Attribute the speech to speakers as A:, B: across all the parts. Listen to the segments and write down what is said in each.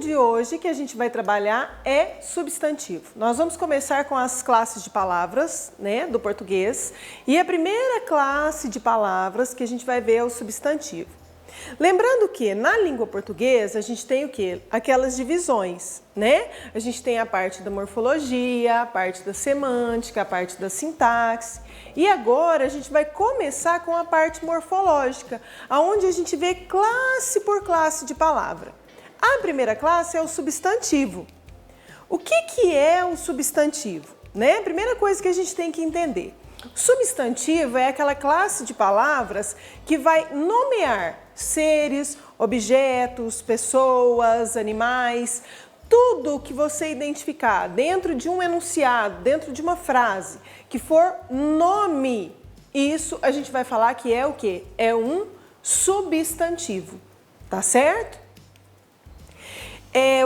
A: de hoje que a gente vai trabalhar é substantivo. Nós vamos começar com as classes de palavras, né, do português. E a primeira classe de palavras que a gente vai ver é o substantivo. Lembrando que na língua portuguesa a gente tem o quê? Aquelas divisões, né? A gente tem a parte da morfologia, a parte da semântica, a parte da sintaxe. E agora a gente vai começar com a parte morfológica, onde a gente vê classe por classe de palavra. A primeira classe é o substantivo. O que é o substantivo? Né? Primeira coisa que a gente tem que entender. Substantivo é aquela classe de palavras que vai nomear seres, objetos, pessoas, animais, tudo que você identificar dentro de um enunciado, dentro de uma frase, que for nome, isso a gente vai falar que é o quê? É um substantivo, tá certo?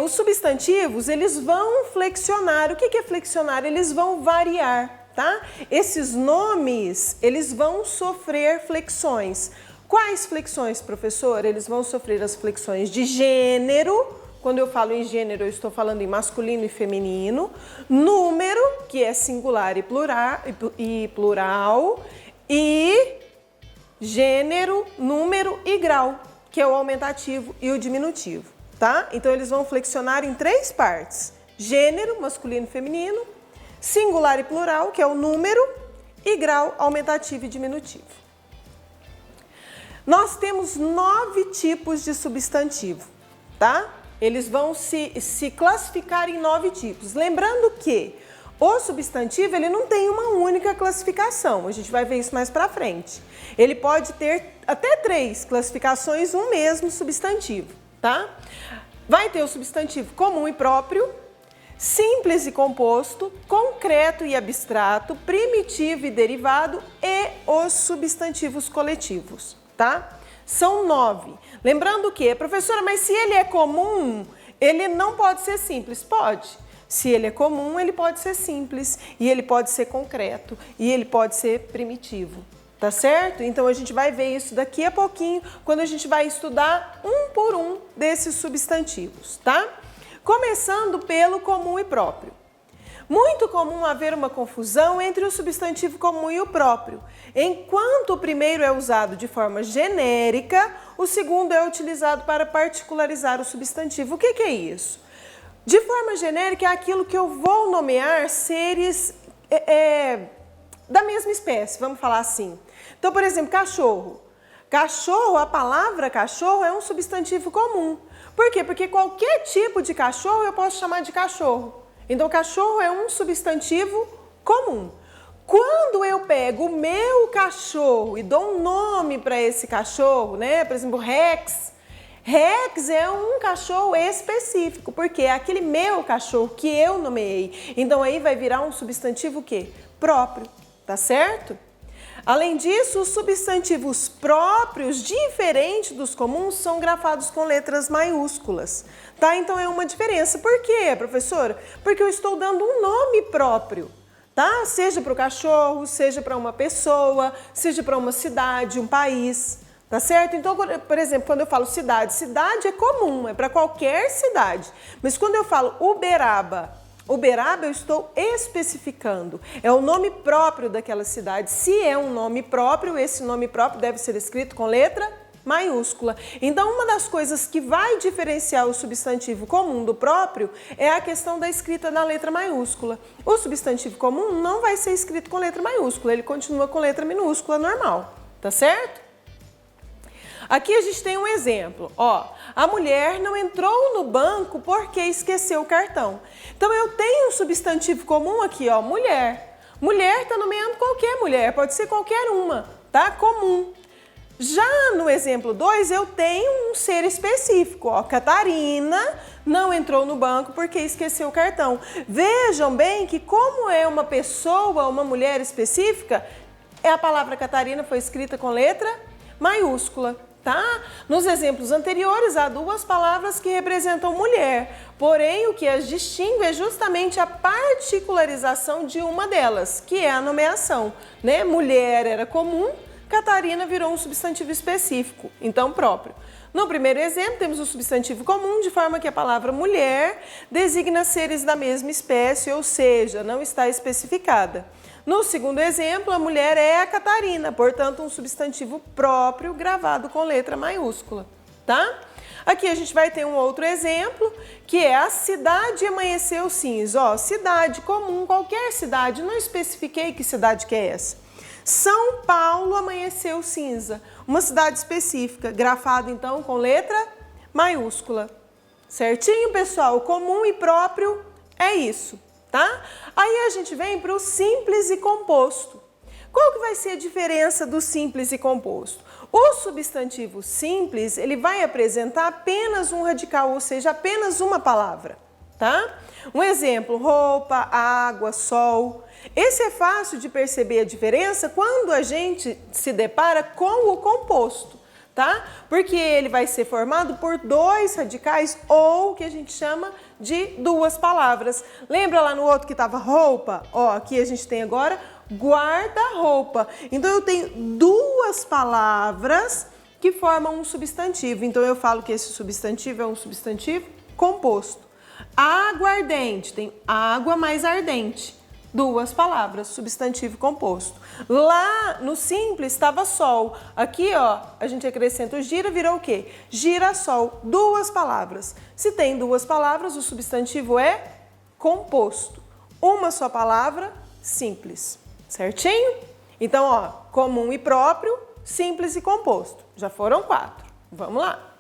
A: Os substantivos, eles vão flexionar. O que é flexionar? Eles vão variar, tá? Esses nomes, eles vão sofrer flexões. Quais flexões, professor? Eles vão sofrer as flexões de gênero. Quando eu falo em gênero, eu estou falando em masculino e feminino. Número, que é singular e plural. E gênero, número e grau, que é o aumentativo e o diminutivo. Tá? Então, eles vão flexionar em três partes. Gênero, masculino e feminino, singular e plural, que é o número, e grau, aumentativo e diminutivo. Nós temos 9 tipos de substantivo, tá? Eles vão se classificar em 9 tipos. Lembrando que o substantivo, ele não tem uma única classificação. A gente vai ver isso mais pra frente. Ele pode ter até 3 classificações, um mesmo substantivo. Tá? Vai ter o substantivo comum e próprio, simples e composto, concreto e abstrato, primitivo e derivado e os substantivos coletivos, tá? São 9. Lembrando que, professora, mas se ele é comum, ele não pode ser simples? Pode. Se ele é comum, ele pode ser simples, e ele pode ser concreto, e ele pode ser primitivo. Tá certo? Então, a gente vai ver isso daqui a pouquinho, quando a gente vai estudar um por um desses substantivos, tá? Começando pelo comum e próprio. Muito comum haver uma confusão entre o substantivo comum e o próprio. Enquanto o primeiro é usado de forma genérica, o segundo é utilizado para particularizar o substantivo. O que é isso? De forma genérica, é aquilo que eu vou nomear seres da mesma espécie, vamos falar assim. Então, por exemplo, cachorro. Cachorro, a palavra cachorro é um substantivo comum. Por quê? Porque qualquer tipo de cachorro eu posso chamar de cachorro. Então, cachorro é um substantivo comum. Quando eu pego o meu cachorro e dou um nome para esse cachorro, né? Por exemplo, Rex. Rex é um cachorro específico, porque é aquele meu cachorro que eu nomeei. Então, aí vai virar um substantivo o quê? Próprio, tá certo? Além disso, os substantivos próprios, diferente dos comuns, são grafados com letras maiúsculas, tá? Então é uma diferença. Por quê, professora? Porque eu estou dando um nome próprio, tá? Seja para o cachorro, seja para uma pessoa, seja para uma cidade, um país, tá certo? Então, por exemplo, quando eu falo cidade, cidade é comum, é para qualquer cidade. Mas quando eu falo Uberaba, Uberaba eu estou especificando, é o nome próprio daquela cidade. Se é um nome próprio, esse nome próprio deve ser escrito com letra maiúscula. Então, uma das coisas que vai diferenciar o substantivo comum do próprio é a questão da escrita na letra maiúscula. O substantivo comum não vai ser escrito com letra maiúscula, ele continua com letra minúscula normal, tá certo? Aqui a gente tem um exemplo, ó, a mulher não entrou no banco porque esqueceu o cartão. Então, eu tenho um substantivo comum aqui, ó, mulher. Mulher está nomeando qualquer mulher, pode ser qualquer uma, tá? Comum. Já no exemplo 2, eu tenho um ser específico, ó, Catarina não entrou no banco porque esqueceu o cartão. Vejam bem que como é uma pessoa, uma mulher específica, a palavra Catarina foi escrita com letra maiúscula. Tá? Nos exemplos anteriores, há 2 palavras que representam mulher, porém o que as distingue é justamente a particularização de uma delas, que é a nomeação, né? Mulher era comum, Catarina virou um substantivo específico, então próprio. No primeiro exemplo, temos o substantivo comum, de forma que a palavra mulher designa seres da mesma espécie, ou seja, não está especificada. No segundo exemplo, a mulher é a Catarina, portanto, um substantivo próprio gravado com letra maiúscula, tá? Aqui a gente vai ter um outro exemplo, que é a cidade amanheceu cinza. Ó, cidade comum, qualquer cidade, não especifiquei que cidade que é essa. São Paulo amanheceu cinza, uma cidade específica, grafado então com letra maiúscula. Certinho, pessoal? Comum e próprio é isso, tá? Aí a gente vem para o simples e composto. Qual que vai ser a diferença do simples e composto? O substantivo simples, ele vai apresentar apenas um radical, ou seja, apenas uma palavra, tá? Um exemplo, roupa, água, sol. Esse é fácil de perceber a diferença quando a gente se depara com o composto, tá? Porque ele vai ser formado por dois radicais ou que a gente chama de duas palavras. Lembra lá no outro que estava roupa? Ó, aqui a gente tem agora guarda-roupa. Então eu tenho duas palavras que formam um substantivo. Então eu falo que esse substantivo é um substantivo composto. Aguardente, tem água mais ardente. Duas palavras, substantivo composto. Lá no simples estava sol. Aqui, ó, a gente acrescenta o gira, virou o quê? Girassol. Duas palavras. Se tem duas palavras, o substantivo é composto. Uma só palavra, simples. Certinho? Então, ó, comum e próprio, simples e composto. Já foram 4. Vamos lá.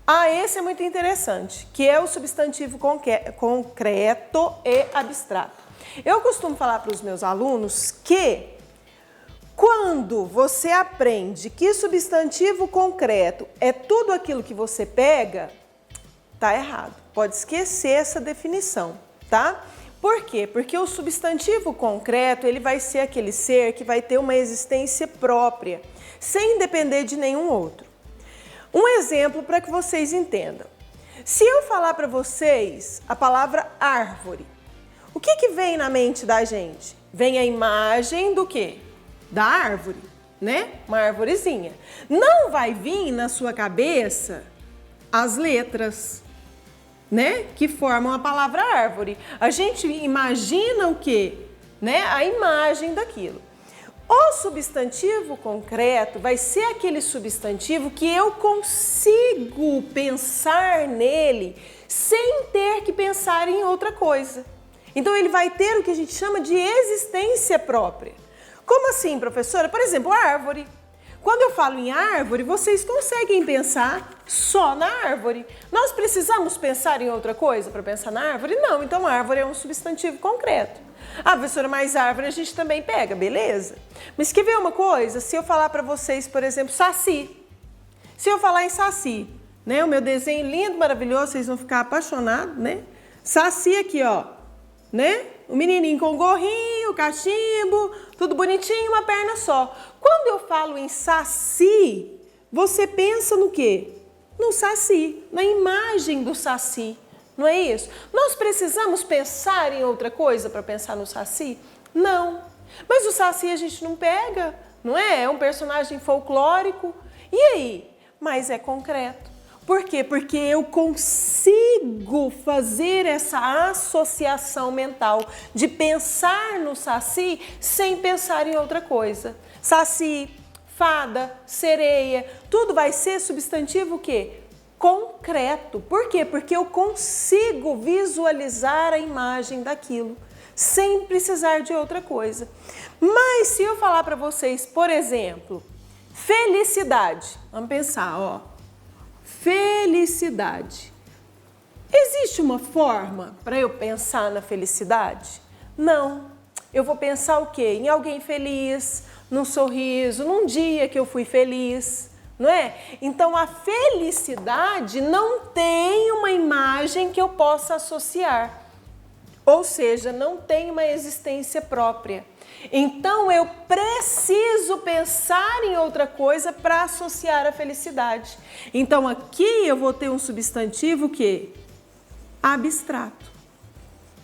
A: Ah, esse é muito interessante, que é o substantivo concreto e abstrato. Eu costumo falar para os meus alunos que quando você aprende que substantivo concreto é tudo aquilo que você pega, tá errado. Pode esquecer essa definição, tá? Por quê? Porque o substantivo concreto, ele vai ser aquele ser que vai ter uma existência própria, sem depender de nenhum outro. Um exemplo para que vocês entendam. Se eu falar para vocês a palavra árvore, o que vem na mente da gente? Vem a imagem do quê? Da árvore, né? Uma arvorezinha. Não vai vir na sua cabeça as letras, né? Que formam a palavra árvore. A gente imagina o quê? Né? A imagem daquilo. O substantivo concreto vai ser aquele substantivo que eu consigo pensar nele sem ter que pensar em outra coisa. Então ele vai ter o que a gente chama de existência própria. Como assim, professora? Por exemplo, árvore. Quando eu falo em árvore, vocês conseguem pensar só na árvore. Nós precisamos pensar em outra coisa para pensar na árvore? Não, então árvore é um substantivo concreto. Ah, professora, mas árvore a gente também pega, beleza? Mas quer ver uma coisa? Se eu falar para vocês, por exemplo, saci. Se eu falar em saci, né? O meu desenho lindo, maravilhoso, vocês vão ficar apaixonados, né? Saci aqui, ó, né? O menininho com o gorrinho, o cachimbo, tudo bonitinho, uma perna só. Quando eu falo em saci, você pensa no quê? No saci, na imagem do saci. Não é isso? Nós precisamos pensar em outra coisa para pensar no saci? Não. Mas o saci a gente não pega, não é? É um personagem folclórico. E aí? Mas é concreto. Por quê? Porque eu consigo fazer essa associação mental de pensar no saci sem pensar em outra coisa. Saci, fada, sereia, tudo vai ser substantivo o quê? Concreto. Por quê? Porque eu consigo visualizar a imagem daquilo, sem precisar de outra coisa. Mas se eu falar para vocês, por exemplo, felicidade, vamos pensar, ó, felicidade. Existe uma forma para eu pensar na felicidade? Não. Eu vou pensar o quê? Em alguém feliz, num sorriso, num dia que eu fui feliz. Não é? Então a felicidade não tem uma imagem que eu possa associar, ou seja, não tem uma existência própria. Então eu preciso pensar em outra coisa para associar a felicidade. Então aqui eu vou ter um substantivo que abstrato,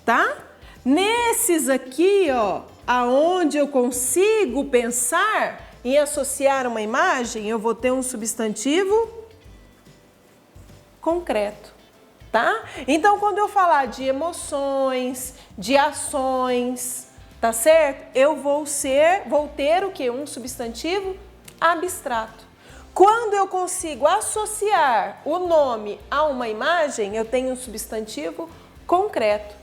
A: tá? Nesses aqui, ó, aonde eu consigo pensar, em associar uma imagem, eu vou ter um substantivo concreto, tá? Então, quando eu falar de emoções, de ações, tá certo? Eu vou ter o quê? Um substantivo abstrato. Quando eu consigo associar o nome a uma imagem, eu tenho um substantivo concreto.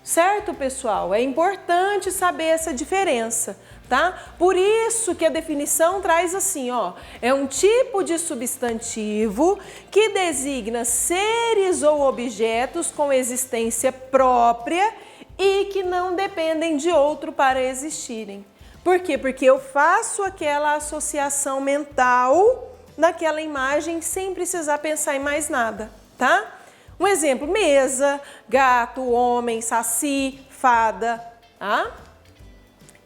A: Certo, pessoal? É importante saber essa diferença, tá? Por isso que a definição traz assim, ó, é um tipo de substantivo que designa seres ou objetos com existência própria e que não dependem de outro para existirem. Por quê? Porque eu faço aquela associação mental naquela imagem sem precisar pensar em mais nada, tá? Um exemplo, mesa, gato, homem, saci, fada, tá?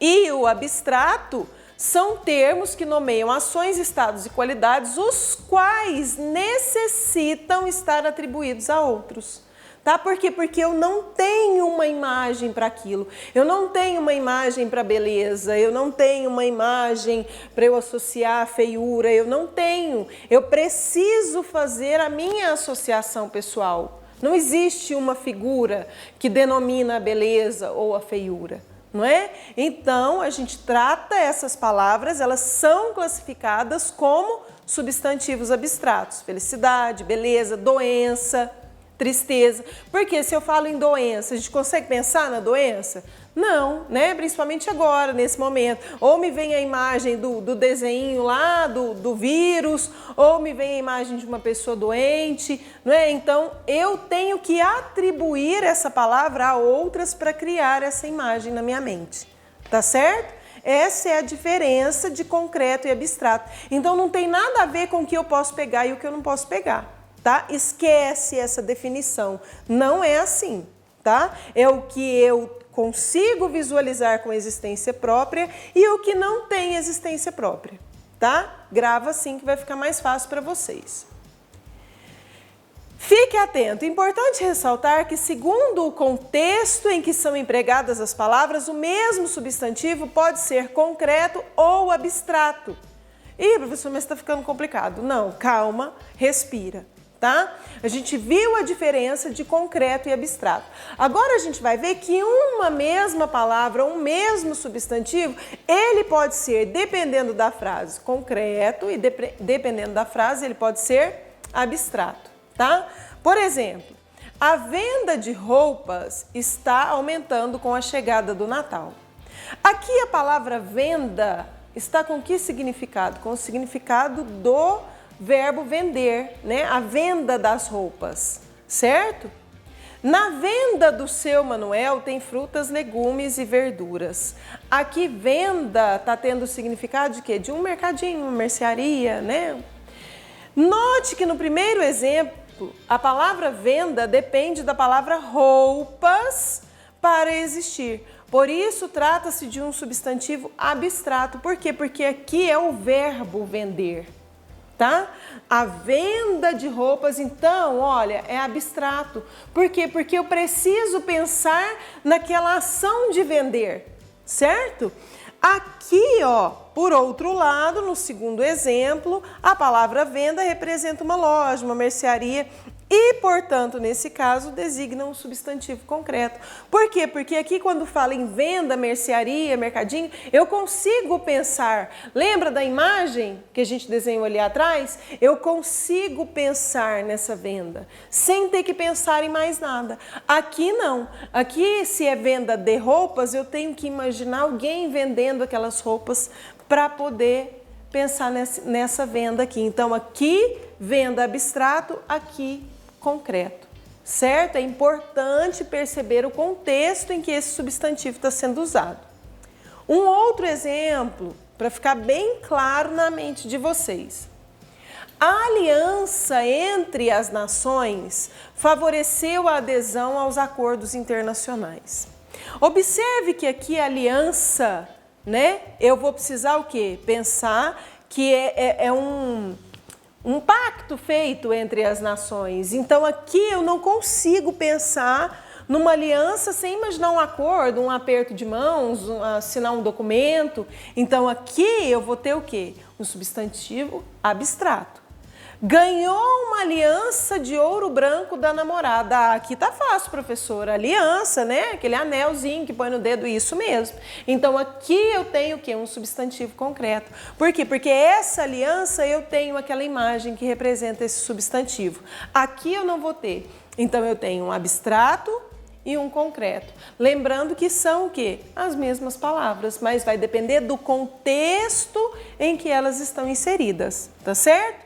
A: E o abstrato são termos que nomeiam ações, estados e qualidades, os quais necessitam estar atribuídos a outros. Tá? Por quê? Porque eu não tenho uma imagem para aquilo, eu não tenho uma imagem para beleza, eu não tenho uma imagem para eu associar a feiura, eu não tenho. Eu preciso fazer a minha associação pessoal. Não existe uma figura que denomina a beleza ou a feiura, não é? Então, a gente trata essas palavras, elas são classificadas como substantivos abstratos. Felicidade, beleza, doença, tristeza. Porque se eu falo em doença, a gente consegue pensar na doença? Não, né? Principalmente agora, nesse momento. Ou me vem a imagem do desenho lá, do vírus, ou me vem a imagem de uma pessoa doente, não é? Então, eu tenho que atribuir essa palavra a outras para criar essa imagem na minha mente. Tá certo? Essa é a diferença de concreto e abstrato. Então, não tem nada a ver com o que eu posso pegar e o que eu não posso pegar. Tá? Esquece essa definição, não é assim, tá? É o que eu consigo visualizar com existência própria e o que não tem existência própria, tá? Grava assim que vai ficar mais fácil para vocês. Fique atento, importante ressaltar que segundo o contexto em que são empregadas as palavras, o mesmo substantivo pode ser concreto ou abstrato. Ih, professor, mas está ficando complicado. Não, calma, respira. Tá? A gente viu a diferença de concreto e abstrato. Agora a gente vai ver que uma mesma palavra, um mesmo substantivo, ele pode ser, dependendo da frase, concreto e dependendo da frase, ele pode ser abstrato, tá? Por exemplo, a venda de roupas está aumentando com a chegada do Natal. Aqui a palavra venda está com que significado? Com o significado do verbo vender, né? A venda das roupas, certo? Na venda do seu Manuel tem frutas, legumes e verduras. Aqui venda está tendo o significado de quê? De um mercadinho, uma mercearia, né? Note que no primeiro exemplo, a palavra venda depende da palavra roupas para existir. Por isso, trata-se de um substantivo abstrato. Por quê? Porque aqui é o verbo vender. Tá? A venda de roupas, então, olha, é abstrato. Por quê? Porque eu preciso pensar naquela ação de vender, certo? Aqui, ó, por outro lado, no segundo exemplo, a palavra venda representa uma loja, uma mercearia e, portanto, nesse caso, designa um substantivo concreto. Por quê? Porque aqui, quando fala em venda, mercearia, mercadinho, eu consigo pensar. Lembra da imagem que a gente desenhou ali atrás? Eu consigo pensar nessa venda, sem ter que pensar em mais nada. Aqui não. Aqui, se é venda de roupas, eu tenho que imaginar alguém vendendo aquelas roupas para poder pensar nessa venda aqui. Então, aqui, venda abstrato, aqui, concreto, certo? É importante perceber o contexto em que esse substantivo está sendo usado. Um outro exemplo, para ficar bem claro na mente de vocês. A aliança entre as nações favoreceu a adesão aos acordos internacionais. Observe que aqui a aliança, né? Eu vou precisar o quê? Pensar que é um pacto feito entre as nações. Então aqui eu não consigo pensar numa aliança sem imaginar um acordo, um aperto de mãos, assinar um documento. Então aqui eu vou ter o quê? Um substantivo abstrato. Ganhou uma aliança de ouro branco da namorada. Ah, aqui tá fácil, professora. Aliança, né? Aquele anelzinho que põe no dedo, isso mesmo. Então aqui eu tenho o quê? Um substantivo concreto. Por quê? Porque essa aliança eu tenho aquela imagem que representa esse substantivo. Aqui eu não vou ter. Então eu tenho um abstrato e um concreto. Lembrando que são o quê? As mesmas palavras, mas vai depender do contexto em que elas estão inseridas, tá certo?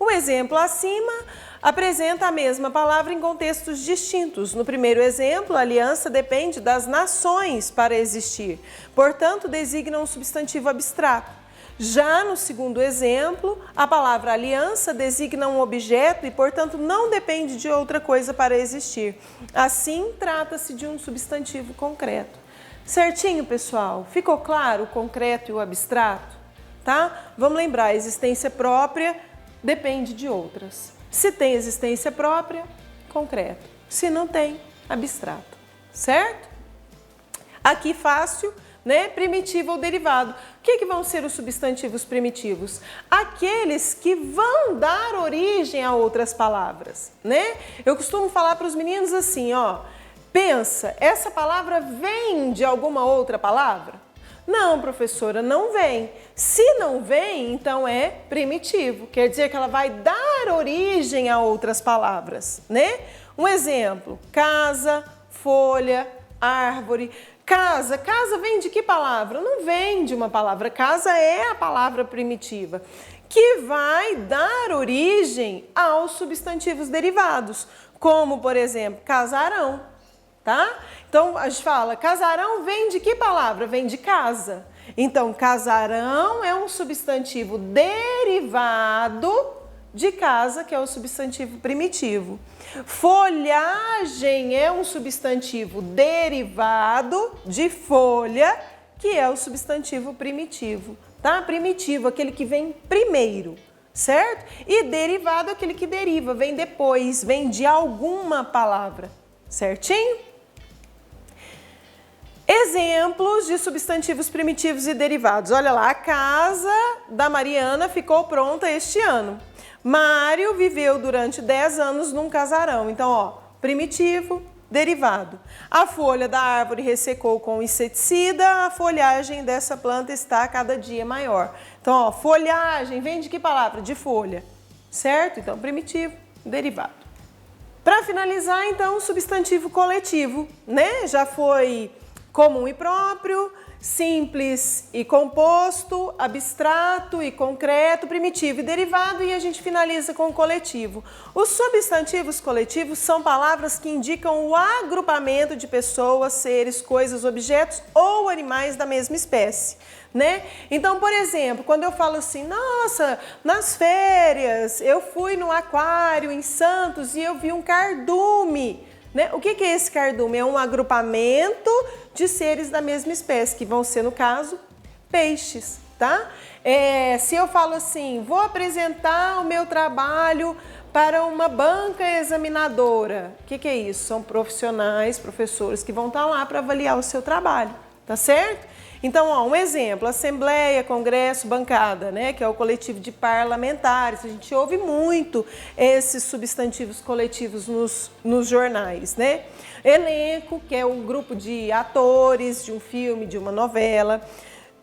A: O exemplo acima apresenta a mesma palavra em contextos distintos. No primeiro exemplo, a aliança depende das nações para existir, portanto, designa um substantivo abstrato. Já no segundo exemplo, a palavra aliança designa um objeto e, portanto, não depende de outra coisa para existir. Assim, trata-se de um substantivo concreto. Certinho, pessoal? Ficou claro o concreto e o abstrato? Tá? Vamos lembrar, a existência própria depende de outras. Se tem existência própria, concreto. Se não tem, abstrato. Certo? Aqui fácil, né? Primitivo ou derivado. O que vão ser os substantivos primitivos? Aqueles que vão dar origem a outras palavras, né? Eu costumo falar para os meninos assim, ó, pensa, essa palavra vem de alguma outra palavra? Não, professora, não vem. Se não vem, então é primitivo. Quer dizer que ela vai dar origem a outras palavras, né? Um exemplo, casa, folha, árvore. Casa, casa vem de que palavra? Não vem de uma palavra. Casa é a palavra primitiva, que vai dar origem aos substantivos derivados, como, por exemplo, casarão. Tá? Então, a gente fala, casarão vem de que palavra? Vem de casa. Então, casarão é um substantivo derivado de casa, que é o substantivo primitivo. Folhagem é um substantivo derivado de folha, que é o substantivo primitivo. Tá? Primitivo, aquele que vem primeiro, certo? E derivado, aquele que deriva, vem depois, vem de alguma palavra. Certinho? Exemplos de substantivos primitivos e derivados. Olha lá, a casa da Mariana ficou pronta este ano. Mário viveu durante 10 anos num casarão. Então, ó, primitivo, derivado. A folha da árvore ressecou com inseticida, a folhagem dessa planta está cada dia maior. Então, ó, folhagem vem de que palavra? De folha, certo? Então, primitivo, derivado. Para finalizar, então, o substantivo coletivo, né? Já foi comum e próprio, simples e composto, abstrato e concreto, primitivo e derivado, e a gente finaliza com o coletivo. Os substantivos coletivos são palavras que indicam o agrupamento de pessoas, seres, coisas, objetos ou animais da mesma espécie, né? Então, por exemplo, quando eu falo assim, nossa, nas férias eu fui no aquário em Santos e eu vi um cardume. Né? O que é esse cardume? É um agrupamento de seres da mesma espécie, que vão ser, no caso, peixes, tá? Se eu falo assim, vou apresentar o meu trabalho para uma banca examinadora, o que é isso? São profissionais, professores que vão estar lá para avaliar o seu trabalho, tá certo? Então, ó, um exemplo, assembleia, congresso, bancada, né, que é o coletivo de parlamentares. A gente ouve muito esses substantivos coletivos nos jornais, né? Elenco, que é um grupo de atores de um filme, de uma novela.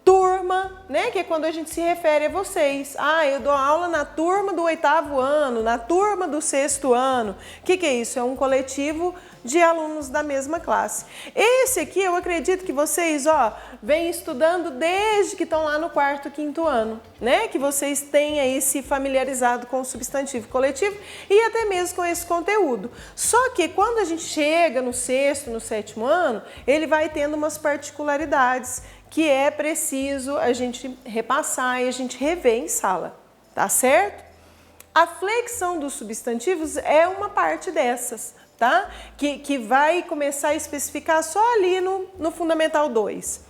A: Turma, né, que é quando a gente se refere a vocês. Ah, eu dou aula na turma do 8º ano, na turma do 6º ano. O que é isso? É um coletivo de alunos da mesma classe. Esse aqui, eu acredito que vocês, ó, vêm estudando desde que estão lá no 4º, 5º ano, né? Que vocês têm aí se familiarizado com o substantivo coletivo e até mesmo com esse conteúdo. Só que quando a gente chega no 6º, no 7º ano, ele vai tendo umas particularidades que é preciso a gente repassar e a gente rever em sala, tá certo? A flexão dos substantivos é uma parte dessas, tá? Que vai começar a especificar só ali no Fundamental 2.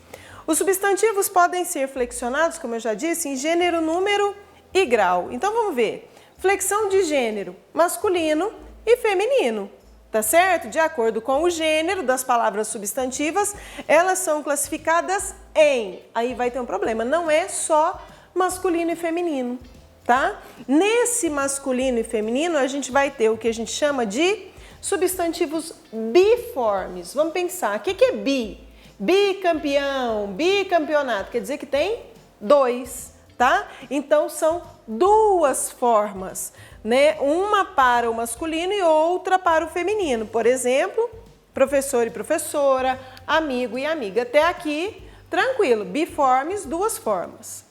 A: Os substantivos podem ser flexionados, como eu já disse, em gênero, número e grau. Então vamos ver. Flexão de gênero masculino e feminino, tá certo? De acordo com o gênero das palavras substantivas, elas são classificadas em. Aí vai ter um problema, não é só masculino e feminino, tá? Nesse masculino e feminino, a gente vai ter o que a gente chama de substantivos biformes. Vamos pensar, o que é bi? Bicampeão, bicampeonato, quer dizer que tem dois, tá? Então são duas formas, né? Uma para o masculino e outra para o feminino. Por exemplo, professor e professora, amigo e amiga. Até aqui, tranquilo, biformes, duas formas.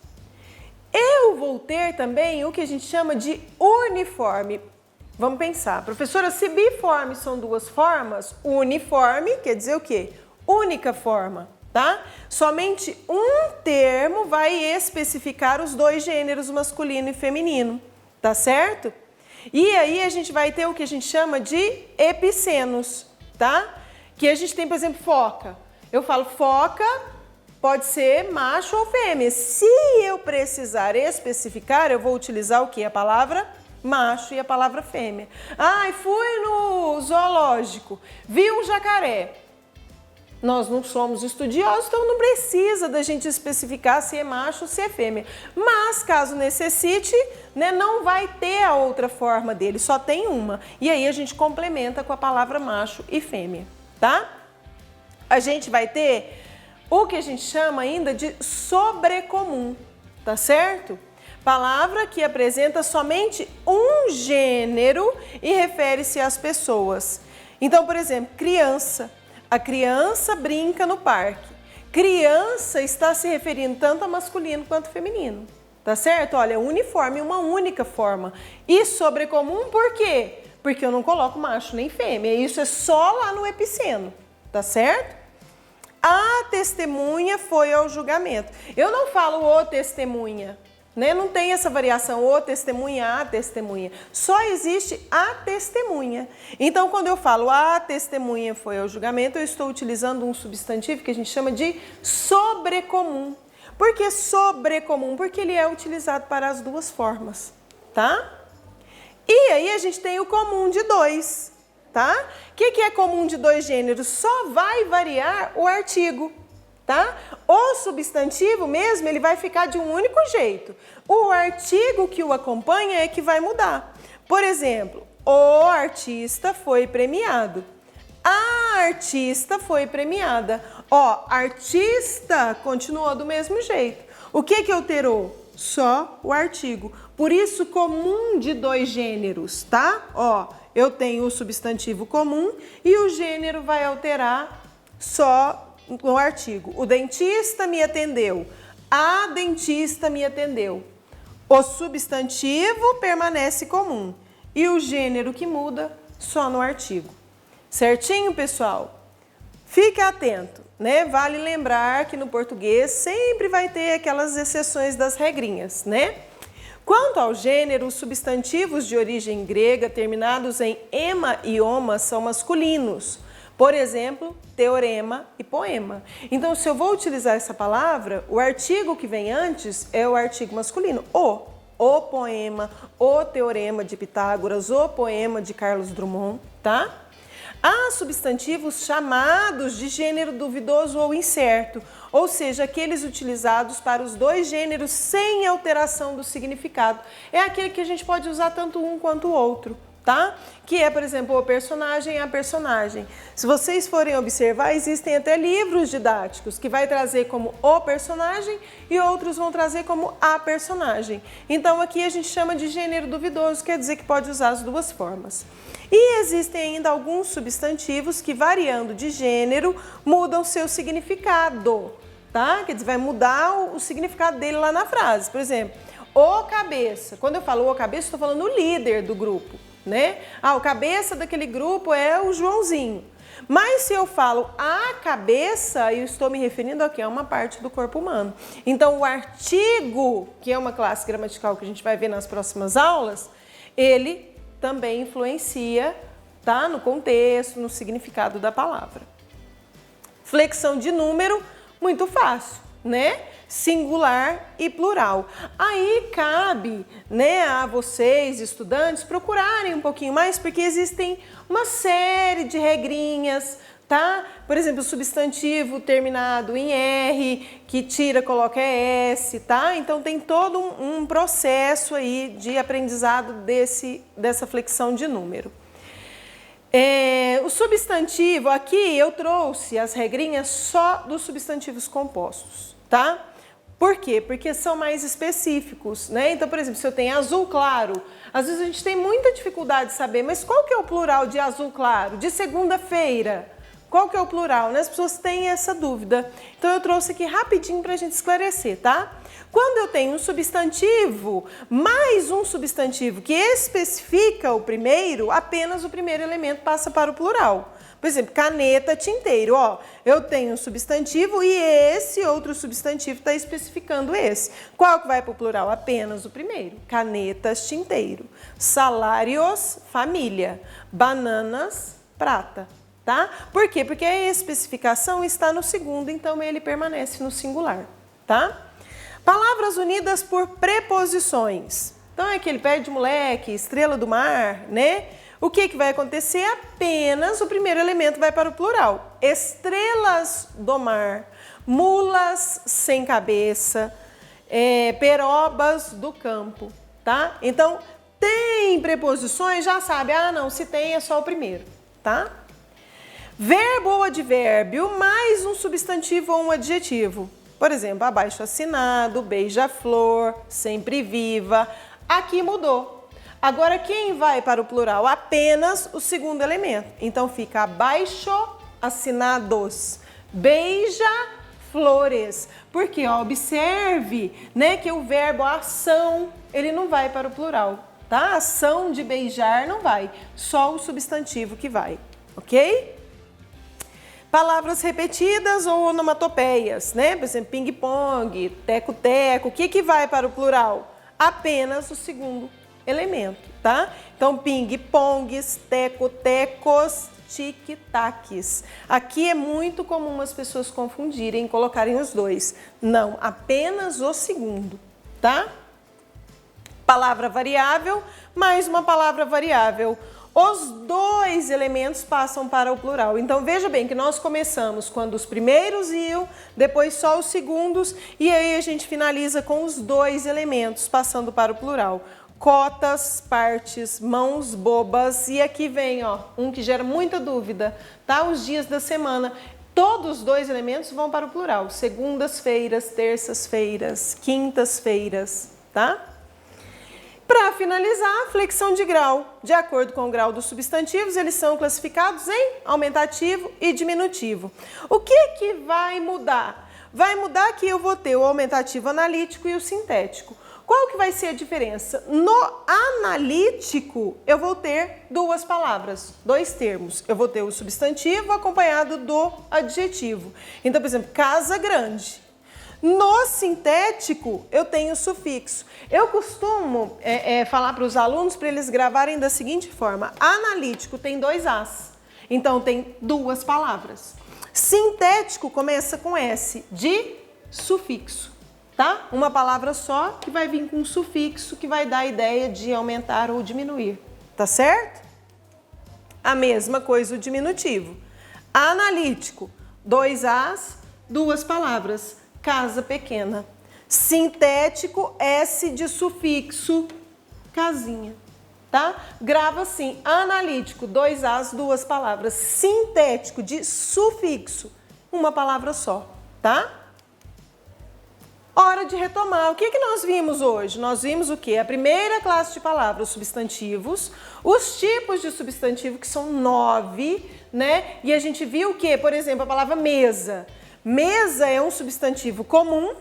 A: Eu vou ter também o que a gente chama de uniforme. Vamos pensar, professora, se biforme são duas formas, uniforme quer dizer o quê? Única forma, tá? Somente um termo vai especificar os dois gêneros, masculino e feminino, tá certo? E aí a gente vai ter o que a gente chama de epicenos, tá? Que a gente tem, por exemplo, foca. Eu falo foca, pode ser macho ou fêmea. Se eu precisar especificar, eu vou utilizar o quê? A palavra macho e a palavra fêmea. Ai, fui no zoológico, vi um jacaré. Nós não somos estudiosos, então não precisa da gente especificar se é macho ou se é fêmea. Mas, caso necessite, né, não vai ter a outra forma dele, só tem uma. E aí a gente complementa com a palavra macho e fêmea, tá? A gente vai ter o que a gente chama ainda de sobrecomum, tá certo? Palavra que apresenta somente um gênero e refere-se às pessoas. Então, por exemplo, criança. A criança brinca no parque. Criança está se referindo tanto a masculino quanto a feminino. Tá certo? Olha, uniforme, uma única forma. E sobrecomum por quê? Porque eu não coloco macho nem fêmea. Isso é só lá no epiceno. Tá certo? A testemunha foi ao julgamento. Eu não falo o testemunha. Né? Não tem essa variação, o testemunha, a testemunha. Só existe a testemunha. Então, quando eu falo a testemunha foi ao julgamento, eu estou utilizando um substantivo que a gente chama de sobrecomum. Por que sobrecomum? Porque ele é utilizado para as duas formas, tá? E aí a gente tem o comum de dois, tá? O que é comum de dois gêneros? Só vai variar o artigo. Tá? O substantivo mesmo, ele vai ficar de um único jeito. O artigo que o acompanha é que vai mudar. Por exemplo, o artista foi premiado. A artista foi premiada. Ó, artista continuou do mesmo jeito. O que alterou? Só o artigo. Por isso, comum de dois gêneros, tá? Ó, eu tenho o substantivo comum e o gênero vai alterar só no artigo. O dentista me atendeu. A dentista me atendeu. O substantivo permanece comum. E o gênero que muda só no artigo. Certinho, pessoal? Fique atento, né? Vale lembrar que no português sempre vai ter aquelas exceções das regrinhas, né? Quanto ao gênero, os substantivos de origem grega terminados em ema e oma são masculinos. Por exemplo, teorema e poema. Então, se eu vou utilizar essa palavra, o artigo que vem antes é o artigo masculino. O poema, o teorema de Pitágoras, o poema de Carlos Drummond, tá? Há substantivos chamados de gênero duvidoso ou incerto, ou seja, aqueles utilizados para os dois gêneros sem alteração do significado. É aquele que a gente pode usar tanto um quanto o outro. Tá? Que é, por exemplo, o personagem e a personagem. Se vocês forem observar, existem até livros didáticos que vai trazer como o personagem e outros vão trazer como a personagem. Então, aqui a gente chama de gênero duvidoso, quer dizer que pode usar as duas formas. E existem ainda alguns substantivos que, variando de gênero, mudam seu significado, tá? Quer dizer, vai mudar o significado dele lá na frase. Por exemplo, o cabeça. Quando eu falo o cabeça, estou falando o líder do grupo. Né? O cabeça daquele grupo é o Joãozinho. Mas se eu falo a cabeça, eu estou me referindo aqui a uma parte do corpo humano. Então, o artigo, que é uma classe gramatical que a gente vai ver nas próximas aulas, ele também influencia, tá? No contexto, no significado da palavra. Flexão de número, muito fácil. né, singular e plural. Aí cabe, né, a vocês, estudantes, procurarem um pouquinho mais, porque existem uma série de regrinhas, tá? Por exemplo, o substantivo terminado em R, que tira, coloca S, tá? Então tem todo um processo aí de aprendizado dessa flexão de número. O substantivo, aqui eu trouxe as regrinhas só dos substantivos compostos, tá? Por quê? Porque são mais específicos, né? Então, por exemplo, se eu tenho azul claro, às vezes a gente tem muita dificuldade de saber, mas qual que é o plural de azul claro? De segunda-feira? Qual que é o plural? Né? As pessoas têm essa dúvida. Então, eu trouxe aqui rapidinho para a gente esclarecer, tá? Quando eu tenho um substantivo, mais um substantivo que especifica o primeiro, apenas o primeiro elemento passa para o plural. Por exemplo, caneta, tinteiro. Ó, eu tenho um substantivo e esse outro substantivo está especificando esse. Qual que vai para o plural? Apenas o primeiro. Canetas, tinteiro. Salários, família. Bananas, prata. Tá? Por quê? Porque a especificação está no segundo, então ele permanece no singular. Tá? Palavras unidas por preposições. Então é aquele pé de moleque, estrela do mar, né? O que vai acontecer? Apenas o primeiro elemento vai para o plural. Estrelas do mar, mulas sem cabeça, perobas do campo, tá? Então, tem preposições, já sabe, não, se tem é só o primeiro, tá? Verbo ou advérbio, mais um substantivo ou um adjetivo. Por exemplo, abaixo assinado, beija-flor, sempre viva. Aqui mudou. Agora, quem vai para o plural? Apenas o segundo elemento. Então, fica abaixo assinados, beija-flores. Porque, ó, observe, né, que o verbo ação, ele não vai para o plural, tá? A ação de beijar não vai, só o substantivo que vai, ok? Palavras repetidas ou onomatopeias, né? Por exemplo, ping-pong, teco-teco. O que vai para o plural? Apenas o segundo elemento, tá? Então, ping-pongs, teco-tecos, tic-tacs. Aqui é muito comum as pessoas confundirem e colocarem os dois. Não, apenas o segundo, tá? Palavra variável, mais uma palavra variável. Os dois elementos passam para o plural. Então, veja bem que nós começamos quando os primeiros iam, depois só os segundos, e aí a gente finaliza com os dois elementos passando para o plural. Cotas, partes, mãos bobas, e aqui vem, ó, um que gera muita dúvida, tá? Os dias da semana. Todos os dois elementos vão para o plural. Segundas-feiras, terças-feiras, quintas-feiras, tá? Para finalizar, flexão de grau. De acordo com o grau dos substantivos, eles são classificados em aumentativo e diminutivo. O que vai mudar? Vai mudar que eu vou ter o aumentativo analítico e o sintético. Qual que vai ser a diferença? No analítico, eu vou ter duas palavras, dois termos. Eu vou ter o substantivo acompanhado do adjetivo. Então, por exemplo, casa grande. No sintético, eu tenho o sufixo. Eu costumo falar para os alunos para eles gravarem da seguinte forma. Analítico tem dois As, então tem duas palavras. Sintético começa com S, de sufixo, tá? Uma palavra só que vai vir com um sufixo que vai dar a ideia de aumentar ou diminuir, tá certo? A mesma coisa o diminutivo. Analítico, dois As, duas palavras. Casa pequena. Sintético, S de sufixo, casinha, tá? Grava assim, analítico, dois As, duas palavras. Sintético, de sufixo, uma palavra só, tá? Hora de retomar. O que nós vimos hoje? Nós vimos o quê? A primeira classe de palavras, os substantivos, os tipos de substantivo, que são 9, né? E a gente viu o quê? Por exemplo, a palavra mesa. Mesa é um substantivo comum,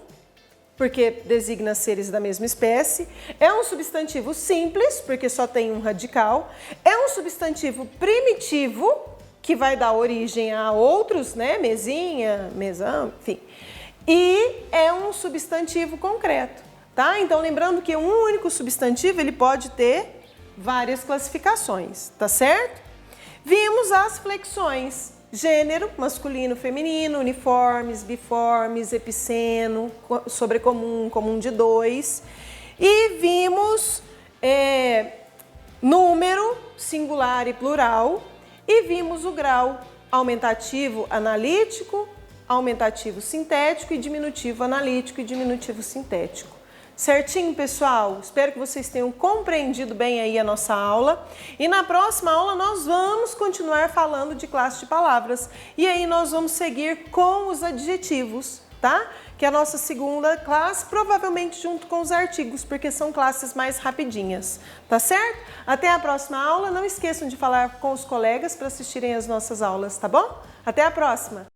A: porque designa seres da mesma espécie. É um substantivo simples, porque só tem um radical. É um substantivo primitivo, que vai dar origem a outros, né? Mesinha, mesão, enfim. E é um substantivo concreto, tá? Então, lembrando que um único substantivo, ele pode ter várias classificações, tá certo? Vimos as flexões. Gênero, masculino, feminino, uniformes, biformes, epiceno, sobrecomum, comum de 2. E vimos número, singular e plural. E vimos o grau aumentativo analítico, aumentativo sintético e diminutivo analítico e diminutivo sintético. Certinho, pessoal? Espero que vocês tenham compreendido bem aí a nossa aula. E na próxima aula nós vamos continuar falando de classe de palavras. E aí nós vamos seguir com os adjetivos, tá? Que é a nossa segunda classe, provavelmente junto com os artigos, porque são classes mais rapidinhas, tá certo? Até a próxima aula. Não esqueçam de falar com os colegas para assistirem as nossas aulas, tá bom? Até a próxima!